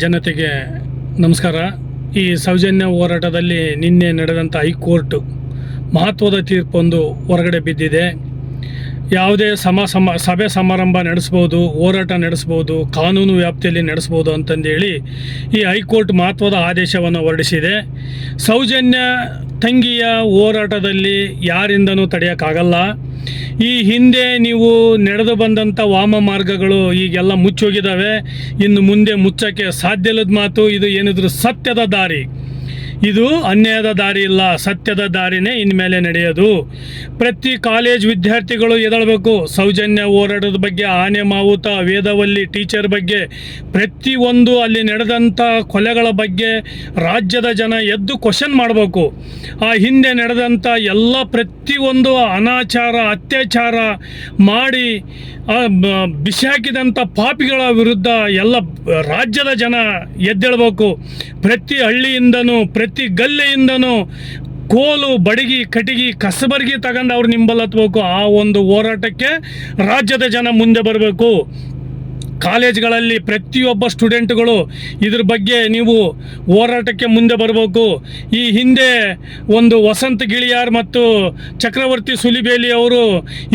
ಜನತೆಗೆ ನಮಸ್ಕಾರ. ಈ ಸೌಜನ್ಯ ಹೋರಾಟದಲ್ಲಿ ನಿನ್ನೆ ನಡೆದಂಥ ಹೈಕೋರ್ಟ್ ಮಹತ್ವದ ತೀರ್ಪೊಂದು ಹೊರಗಡೆ ಬಿದ್ದಿದೆ. ಯಾವುದೇ ಸಭೆ ಸಮಾರಂಭ ನಡೆಸ್ಬೋದು, ಹೋರಾಟ ನಡೆಸ್ಬೋದು, ಕಾನೂನು ವ್ಯಾಪ್ತಿಯಲ್ಲಿ ನಡೆಸ್ಬೋದು ಅಂತಂದೇಳಿ ಈ ಹೈಕೋರ್ಟ್ ಮಹತ್ವದ ಆದೇಶವನ್ನು ಹೊರಡಿಸಿದೆ. ಸೌಜನ್ಯ ತಂಗಿಯ ಹೋರಾಟದಲ್ಲಿ ಯಾರಿಂದನೂ ತಡೆಯೋಕ್ಕಾಗಲ್ಲ. ಈ ಹಿಂದೆ ನೀವು ನಡೆದು ಬಂದಂಥ ವಾಮ ಮಾರ್ಗಗಳು ಈಗೆಲ್ಲ ಮುಚ್ಚೋಗಿದ್ದಾವೆ. ಇನ್ನು ಮುಂದೆ ಮುಚ್ಚೋಕ್ಕೆ ಸಾಧ್ಯ ಇಲ್ಲದ ಮಾತು. ಇದು ಏನಿದ್ರು ಸತ್ಯದ ದಾರಿ, ಇದು ಅನ್ಯಾಯದ ದಾರಿ ಇಲ್ಲ, ಸತ್ಯದ ದಾರಿನೇ ಇನ್ಮೇಲೆ ನಡೆಯೋದು. ಪ್ರತಿ ಕಾಲೇಜ್ ವಿದ್ಯಾರ್ಥಿಗಳು ಎದಳಬೇಕು. ಸೌಜನ್ಯ ಹೋರಾಟದ ಬಗ್ಗೆ, ಆನೆ ಮಾವುತ, ವೇದವಲ್ಲಿ ಟೀಚರ್ ಬಗ್ಗೆ, ಪ್ರತಿಯೊಂದು ಅಲ್ಲಿ ನಡೆದಂಥ ಕೊಲೆಗಳ ಬಗ್ಗೆ ರಾಜ್ಯದ ಜನ ಎದ್ದು ಕ್ವಶನ್ ಮಾಡಬೇಕು. ಆ ಹಿಂದೆ ನಡೆದಂಥ ಎಲ್ಲ ಪ್ರತಿಯೊಂದು ಅನಾಚಾರ, ಅತ್ಯಾಚಾರ ಮಾಡಿ ಬಿಸಾಕಿದಂಥ ಪಾಪಿಗಳ ವಿರುದ್ಧ ಎಲ್ಲ ರಾಜ್ಯದ ಜನ ಎದ್ದೇಳಬೇಕು. ಪ್ರತಿ ಹಳ್ಳಿಯಿಂದನೂ ಪ್ರತಿ ಗಲ್ಲೆಯಿಂದನೂ ಕೋಲು, ಬಡಗಿ, ಕಟಿಗಿ, ಕಸಬರ್ಗಿ ತಗೊಂಡು ಅವ್ರು ನಿಂಬಲತ್ಬೇಕು. ಆ ಒಂದು ಹೋರಾಟಕ್ಕೆ ರಾಜ್ಯದ ಜನ ಮುಂದೆ ಬರಬೇಕು. ಕಾಲೇಜ್ಗಳಲ್ಲಿ ಪ್ರತಿಯೊಬ್ಬ ಸ್ಟೂಡೆಂಟ್ಗಳು ಇದ್ರ ಬಗ್ಗೆ ನೀವು ಹೋರಾಟಕ್ಕೆ ಮುಂದೆ ಬರಬೇಕು. ಈ ಹಿಂದೆ ಒಂದು ವಸಂತ ಗಿಳಿಯಾರ್ ಮತ್ತು ಚಕ್ರವರ್ತಿ ಸುಲಿಬೇಲಿ ಅವರು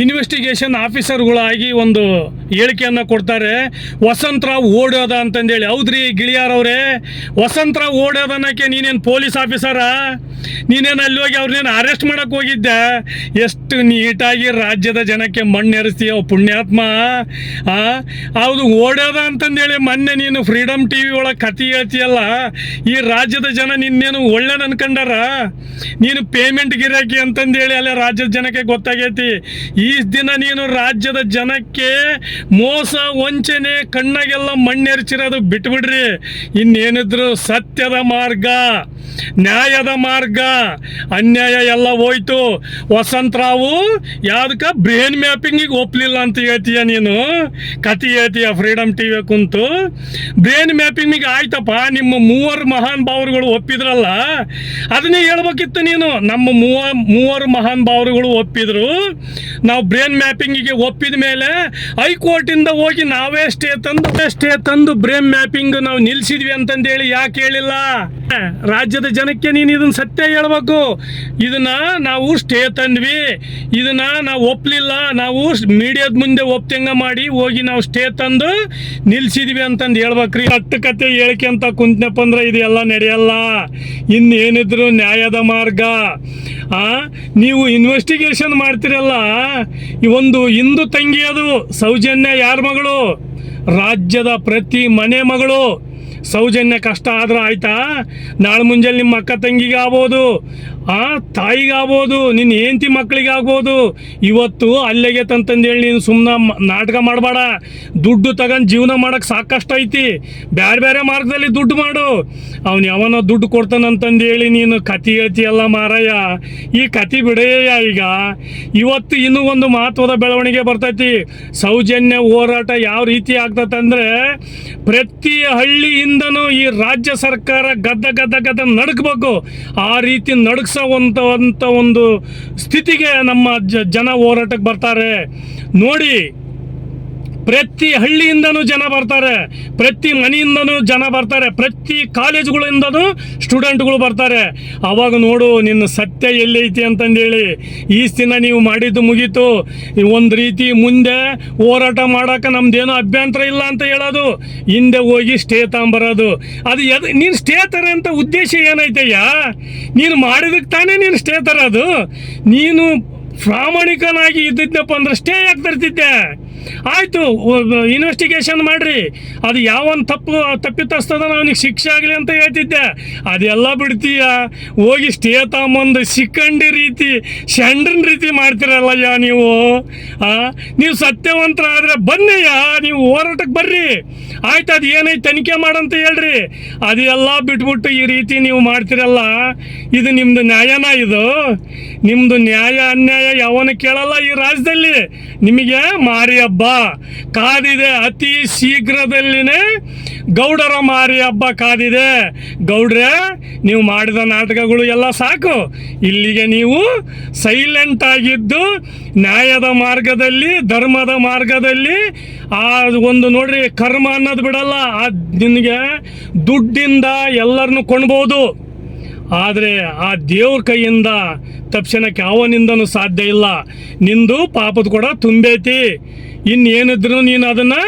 ಇನ್ವೆಸ್ಟಿಗೇಷನ್ ಆಫೀಸರ್ಗಳಾಗಿ ಒಂದು ಹೇಳಿಕೆಯನ್ನು ಕೊಡ್ತಾರೆ. ವಸಂತರಾವ್ ಓಡೋದ ಅಂತಂದೇಳಿ. ಹೌದ್ರಿ ಗಿಳಿಯಾರ್ ಅವರೇ, ವಸಂತರಾವ್ ಓಡೋದನ್ನಕ್ಕೆ ನೀನೇನು ಪೊಲೀಸ್ ಆಫೀಸರಾ? ನೀನೇನು ಅಲ್ಲಿ ಹೋಗಿ ಅವ್ರನ್ನೇನು ಅರೆಸ್ಟ್ ಮಾಡೋಕ್ಕೆ ಹೋಗಿದ್ದೆ? ಎಷ್ಟು ನೀಟಾಗಿ ರಾಜ್ಯದ ಜನಕ್ಕೆ ಮಣ್ಣೆರೆಸ್ತೀಯ ಪುಣ್ಯಾತ್ಮ. ಹೌದು, ಓಡೋದ ಅಂತಂದೇಳಿ ಮೊನ್ನೆ ನೀನು ಫ್ರೀಡಮ್ ಟಿ ವಿ ಒಳಗೆ ಕತೆ ಹೇಳ್ತೀಯಲ್ಲ, ಈ ರಾಜ್ಯದ ಜನ ನಿನ್ನೇನು ಒಳ್ಳೇದು ಅನ್ಕೊಂಡಾರ? ನೀನು ಪೇಮೆಂಟ್ ಗಿರಾಕಿ ಅಂತಂದೇಳಿ ಅಲ್ಲೇ ರಾಜ್ಯದ ಜನಕ್ಕೆ ಗೊತ್ತಾಗೈತಿ. ಈ ದಿನ ನೀನು ರಾಜ್ಯದ ಜನಕ್ಕೆ ಮೋಸ, ವಂಚನೆ, ಕಣ್ಣಾಗೆಲ್ಲ ಮಣ್ಣೆರ್ಚಿರೋದು ಬಿಟ್ಬಿಡ್ರಿ. ಇನ್ನೇನಿದ್ರು ಸತ್ಯದ ಮಾರ್ಗ, ನ್ಯಾಯದ ಮಾರ್ಗ, ಅನ್ಯಾಯ ಎಲ್ಲ ಹೋಯ್ತು. ವಸಂತರಾವು ಯಾವ್ದಕ್ಕೆ ಬ್ರೇನ್ ಮ್ಯಾಪಿಂಗಿಗೆ ಒಪ್ಪಲಿಲ್ಲ ಅಂತ ಹೇಳ್ತೀಯ ನೀನು? ಕತೆ ಹೇಳ್ತೀಯ ಫ್ರೀಡಮ್ ಟಿ ವಿ ಕುಂತು? ಬ್ರೇನ್ ಮ್ಯಾಪಿಂಗಿಗೆ ಆಯ್ತಪ್ಪ, ನಿಮ್ಮ ಮೂವರು ಮಹಾನ್ ಭಾವರುಗಳು ಒಪ್ಪಿದ್ರಲ್ಲ, ಅದನ್ನೇ ಹೇಳ್ಬೇಕಿತ್ತು ನೀನು. ನಮ್ಮ ಮೂವರು ಮಹಾನ್ ಭಾವರುಗಳು ಒಪ್ಪಿದ್ರು, ನಾವು ಬ್ರೇನ್ ಮ್ಯಾಪಿಂಗಿಗೆ ಒಪ್ಪಿದ ಮೇಲೆ ಹೈಕೋರ್ಟಿಂದ ಹೋಗಿ ನಾವೇ ಸ್ಟೇ ತಂದು ಬ್ರೇನ್ ಮ್ಯಾಪಿಂಗ್ ನಾವು ನಿಲ್ಲಿಸಿದ್ವಿ ಅಂತಂದೇಳಿ ಯಾಕೆ ಹೇಳಿಲ್ಲ? ರಾಜ್ಯದ ಜನಕ್ಕೆ ನೀನು ಇದನ್ನ ಸತ್ಯ ಹೇಳ್ಬೇಕು. ಇದನ್ನ ನಾವು ಸ್ಟೇ ತಂದ್ವಿ, ಇದನ್ನ ನಾವು ಒಪ್ಪಲಿಲ್ಲ, ನಾವು ಮೀಡಿಯಾದ ಮುಂದೆ ಒಪ್ತಂಗ ಮಾಡಿ ಹೋಗಿ ನಾವು ಸ್ಟೇ ತಂದು ನಿಲ್ಸಿದ್ವಿ ಅಂತಂದು ಹೇಳ್ಬೇಕ್ರಿ. ಕತೆ ಹೇಳಿಕೆ ಅಂತ ಕುಂತ್ನಪ್ಪ ಅಂದ್ರೆ ಇದು ಎಲ್ಲ ನಡೆಯಲ್ಲ. ಇನ್ನೇನಿದ್ರು ನ್ಯಾಯದ ಮಾರ್ಗ. ನೀವು ಇನ್ವೆಸ್ಟಿಗೇಷನ್ ಮಾಡ್ತಿರಲ್ಲ, ಈ ಒಂದು ಹಿಂದೂ ತಂಗಿ, ಅದು ಸೌಜನ್ಯ ಯಾರ ಮಗಳು? ರಾಜ್ಯದ ಪ್ರತಿ ಮನೆ ಮಗಳು. ಸೌಜನ್ಯ ಕಷ್ಟ ಆದ್ರೆ ಆಯ್ತಾ? ನಾಳೆ ಮುಂಜಾನೆ ನಿಮ್ಮ ಅಕ್ಕ ತಂಗಿಗೆ ಆಗ್ಬೋದು, ತಾಯಿಗಾಗ್ಬೋದು, ನಿನ್ನ ಹೆಂಡತಿ ಮಕ್ಕಳಿಗೆ ಆಗ್ಬೋದು. ಇವತ್ತು ಅಲ್ಲಿಗೆ ತಂತಂದೇಳಿ ನೀನು ಸುಮ್ಮನೆ ನಾಟಕ ಮಾಡಬೇಡ. ದುಡ್ಡು ತಗೊಂಡು ಜೀವನ ಮಾಡೋಕ್ಕೆ ಸಾಕಷ್ಟು ಐತಿ. ಬೇರೆ ಬೇರೆ ಮಾರ್ಗದಲ್ಲಿ ದುಡ್ಡು ಮಾಡು. ಅವನು ಯಾವನೋ ದುಡ್ಡು ಕೊಡ್ತಾನಂತಂದೇಳಿ ನೀನು ಕತೆ ಹೇಳ್ತೀಯಲ್ಲ ಮಾರಾಯ. ಈ ಕತೆ ಬಿಡೆಯ. ಈಗ ಇವತ್ತು ಇನ್ನೂ ಒಂದು ಮಹತ್ವದ ಬೆಳವಣಿಗೆ ಬರ್ತೈತಿ. ಸೌಜನ್ಯ ಹೋರಾಟ ಯಾವ ರೀತಿ ಆಗ್ತೈತೆ ಪ್ರತಿ ಹಳ್ಳಿಯಿಂದನೂ ಈ ರಾಜ್ಯ ಸರ್ಕಾರ ಗದ್ದ ನಡಕಬೇಕು. ಆ ರೀತಿ ನಡಗಿಸೋವಂಥ ಒಂದು ಸ್ಥಿತಿಗೆ ನಮ್ಮ ಜನ ಹೋರಾಟಕ್ಕೆ ಬರ್ತಾರೆ. ನೋಡಿ, ಪ್ರತಿ ಹಳ್ಳಿಯಿಂದನೂ ಜನ ಬರ್ತಾರೆ, ಪ್ರತಿ ಮನೆಯಿಂದನೂ ಜನ ಬರ್ತಾರೆ, ಪ್ರತಿ ಕಾಲೇಜುಗಳಿಂದನೂ ಸ್ಟೂಡೆಂಟ್ಗಳು ಬರ್ತಾರೆ. ಅವಾಗ ನೋಡು ನಿನ್ನ ಸತ್ಯ ಎಲ್ಲೈತಿ ಅಂತಂದೇಳಿ. ಈ ದಿನ ನೀವು ಮಾಡಿದ್ದು ಮುಗೀತು. ಒಂದು ರೀತಿ ಮುಂದೆ ಹೋರಾಟ ಮಾಡೋಕೆ ನಮ್ದೇನೋ ಅಭ್ಯಂತರ ಇಲ್ಲ ಅಂತ ಹೇಳೋದು, ಹಿಂದೆ ಹೋಗಿ ಸ್ಟೇ ತಗೊಂಬರೋದು. ಅದು ನೀನು ಸ್ಟೇ ತರ ಅಂತ ಉದ್ದೇಶ ಏನೈತಯ್ಯ? ನೀನು ಮಾಡಿದಕ್ಕೆ ತಾನೇ ನೀನು ಸ್ಟೇ ತರೋದು. ನೀನು ಪ್ರಾಮಾಣಿಕನಾಗಿ ಇದ್ದಿದ್ದಪ್ಪ ಅಂದ್ರೆ ಸ್ಟೇ ಯಾಕೆ ತರ್ತಿದ್ದೆ? ಆಯಿತು, ಇನ್ವೆಸ್ಟಿಗೇಷನ್ ಮಾಡಿರಿ, ಅದು ಯಾವೊಂದು ತಪ್ಪಿತಸ್ತದ ಅವನಿಗೆ ಶಿಕ್ಷೆ ಆಗಲಿ ಅಂತ ಹೇಳ್ತಿದ್ದೆ. ಅದೆಲ್ಲ ಬಿಡ್ತೀಯ, ಹೋಗಿ ಸ್ಟೇ ತಗೊಂಬಂದು ಸಿಕ್ಕಂಡಿ ರೀತಿ, ಶಂಡ್ರನ್ ರೀತಿ ಮಾಡ್ತಿರಲ್ಲಯ್ಯ ನೀವು. ನೀವು ಸತ್ಯವಂತರಾದರೆ ಬನ್ನಿಯ್ಯ, ನೀವು ಹೋರಾಟಕ್ಕೆ ಬರ್ರಿ. ಆಯ್ತು, ಅದು ಏನೈತೆ ತನಿಖೆ ಮಾಡಂತ ಹೇಳ್ರಿ. ಅದೆಲ್ಲ ಬಿಟ್ಬಿಟ್ಟು ಈ ರೀತಿ ನೀವು ಮಾಡ್ತಿರಲ್ಲ, ಇದು ನಿಮ್ಮದು ನ್ಯಾಯನ? ಇದು ನಿಮ್ಮದು ನ್ಯಾಯ ಅನ್ಯಾಯ ಯಾವನ ಕೇಳಲ್ಲ ಈ ರಾಜ್ಯದಲ್ಲಿ. ನಿಮಗೆ ಮಾರಿ ಹಬ್ಬ ಕಾದಿದೆ, ಅತಿ ಶೀಘ್ರದಲ್ಲಿನೇ ಗೌಡರ ಮಾರಿ ಹಬ್ಬ ಕಾದಿದೆ. ಗೌಡ್ರೆ, ನೀವು ಮಾಡಿದ ನಾಟಕಗಳು ಎಲ್ಲ ಸಾಕು. ಇಲ್ಲಿಗೆ ನೀವು ಸೈಲೆಂಟ್ ಆಗಿದ್ದು ನ್ಯಾಯದ ಮಾರ್ಗದಲ್ಲಿ, ಧರ್ಮದ ಮಾರ್ಗದಲ್ಲಿ ಆ ಒಂದು ನೋಡ್ರಿ ಕರ್ಮ ಅನ್ನೋದು ಬಿಡಲ್ಲ. ಆ ನಿನಗೆ ದುಡ್ಡಿಂದ ಎಲ್ಲರನ್ನು ಕೊಂಡ್ಬೋದು, ಆದರೆ ಆ ದೇವ್ರ ಕೈಯಿಂದ ತಪ್ಸನಕ್ಕೆ ಯಾವನಿಂದನೂ ಸಾಧ್ಯ ಇಲ್ಲ. ನಿಂದು ಪಾಪದ ಕೂಡ ತುಂಬೈತಿ. ಇನ್ನೇನಿದ್ರು ನೀನು ಅದನ್ನು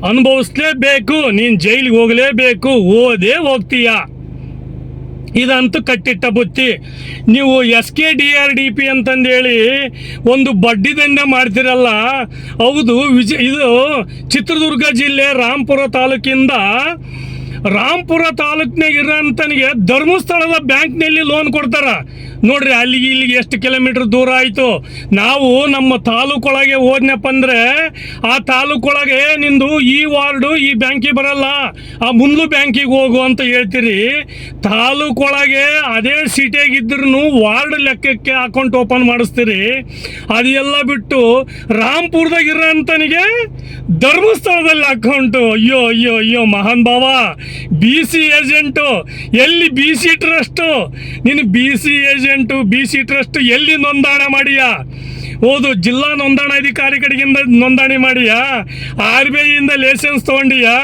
ಅನುಭವಿಸ್ಲೇಬೇಕು. ನೀನು ಜೈಲಿಗೆ ಹೋಗಲೇಬೇಕು, ಓದೇ ಹೋಗ್ತೀಯ. ಇದಂತೂ ಕಟ್ಟಿಟ್ಟ ಬುತ್ತಿ. ನೀವು SKDRDP ಅಂತಂದೇಳಿ ಒಂದು ಬಡ್ಡಿ ದಂಧೆ ಮಾಡ್ತಿರಲ್ಲ. ಹೌದು, ಇದು ಚಿತ್ರದುರ್ಗ ಜಿಲ್ಲೆ ರಾಂಪುರ ತಾಲೂಕಿಂದ, ರಾಂಪುರ ತಾಲೂಕಿನಾಗ ಇರೋಂತನಿಗೆ ಧರ್ಮಸ್ಥಳದ ಬ್ಯಾಂಕ್ನಲ್ಲಿ ಲೋನ್ ಕೊಡ್ತಾರ ನೋಡ್ರಿ. ಅಲ್ಲಿಗೆ ಇಲ್ಲಿಗೆ ಎಷ್ಟು ಕಿಲೋಮೀಟರ್ ದೂರ ಆಯಿತು. ನಾವು ನಮ್ಮ ತಾಲೂಕೊಳಗೆ ಹೋದ್ನಪ್ಪ ಅಂದರೆ ಆ ತಾಲೂಕೊಳಗೆ ನಿಂದು ಈ ವಾರ್ಡು ಈ ಬ್ಯಾಂಕಿಗೆ ಬರಲ್ಲ, ಆ ಮುಂದ್ಲು ಬ್ಯಾಂಕಿಗೆ ಹೋಗು ಅಂತ ಹೇಳ್ತೀರಿ. ತಾಲೂಕೊಳಗೆ ಅದೇ ಸಿಟಿಯಾಗಿದ್ರೂ ವಾರ್ಡ್ ಲೆಕ್ಕಕ್ಕೆ ಅಕೌಂಟ್ ಓಪನ್ ಮಾಡಿಸ್ತೀರಿ. ಅದೆಲ್ಲ ಬಿಟ್ಟು ರಾಂಪುರದಾಗ ಇರೋಂತನಿಗೆ ಧರ್ಮಸ್ಥಳದಲ್ಲಿ ಅಕೌಂಟು. ಅಯ್ಯೋ ಅಯ್ಯೋ ಅಯ್ಯೋ ಮಹಾನ್ ಭಾವ. BC ಏಜೆಂಟು ಎಲ್ಲಿ? BC trust. ನೀನು BC ಏಜೆಂಟು, BC ಟ್ರಸ್ಟ್ ಎಲ್ಲಿ ನೋಂದಣಿ ಮಾಡಿಯಾ? ಹೌದು, ಜಿಲ್ಲಾ ನೋಂದಣಾಧಿಕಾರಿ ಕಡೆಗಿಂದ ನೋಂದಣಿ ಮಾಡಿಯಾ? RBI ಇಂದ ಲೈಸೆನ್ಸ್ ತೊಗೊಂಡಿಯಾ?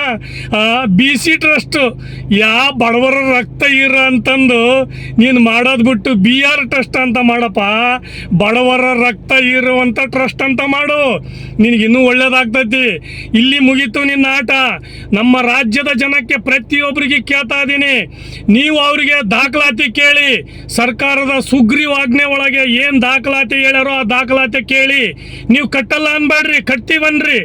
BC ಟ್ರಸ್ಟು ಯಾವ ಬಡವರ ರಕ್ತ ಇರೋ ಅಂತಂದು ನೀನು ಮಾಡೋದು ಬಿಟ್ಟು BR ಟ್ರಸ್ಟ್ ಅಂತ ಮಾಡಪ್ಪ. ಬಡವರ ರಕ್ತ ಇರುವಂಥ ಟ್ರಸ್ಟ್ ಅಂತ ಮಾಡು, ನಿನಗಿನ್ನೂ ಒಳ್ಳೇದಾಗ್ತೈತಿ. ಇಲ್ಲಿ ಮುಗೀತು ನಿನ್ನ ಆಟ. ನಮ್ಮ ರಾಜ್ಯದ ಜನಕ್ಕೆ ಪ್ರತಿಯೊಬ್ಬರಿಗೆ ಕೇಳ್ತಾ ಇದ್ದೀನಿ, ನೀವು ಅವರಿಗೆ ದಾಖಲಾತಿ ಕೇಳಿ. ಸರ್ಕಾರದ ಸುಗ್ರೀವಾಜ್ಞೆ ಒಳಗೆ ಏನು ದಾಖಲಾತಿ ಹೇಳ್ಯಾರೋ ಆ ದಾಖಲಾತಿ ಕೇಳಿ. ನೀವು ಕಟ್ಟಲ್ಲ ಅನ್ಬೇಡ್ರಿ, ಕಟ್ತೀವನ್ರಿ.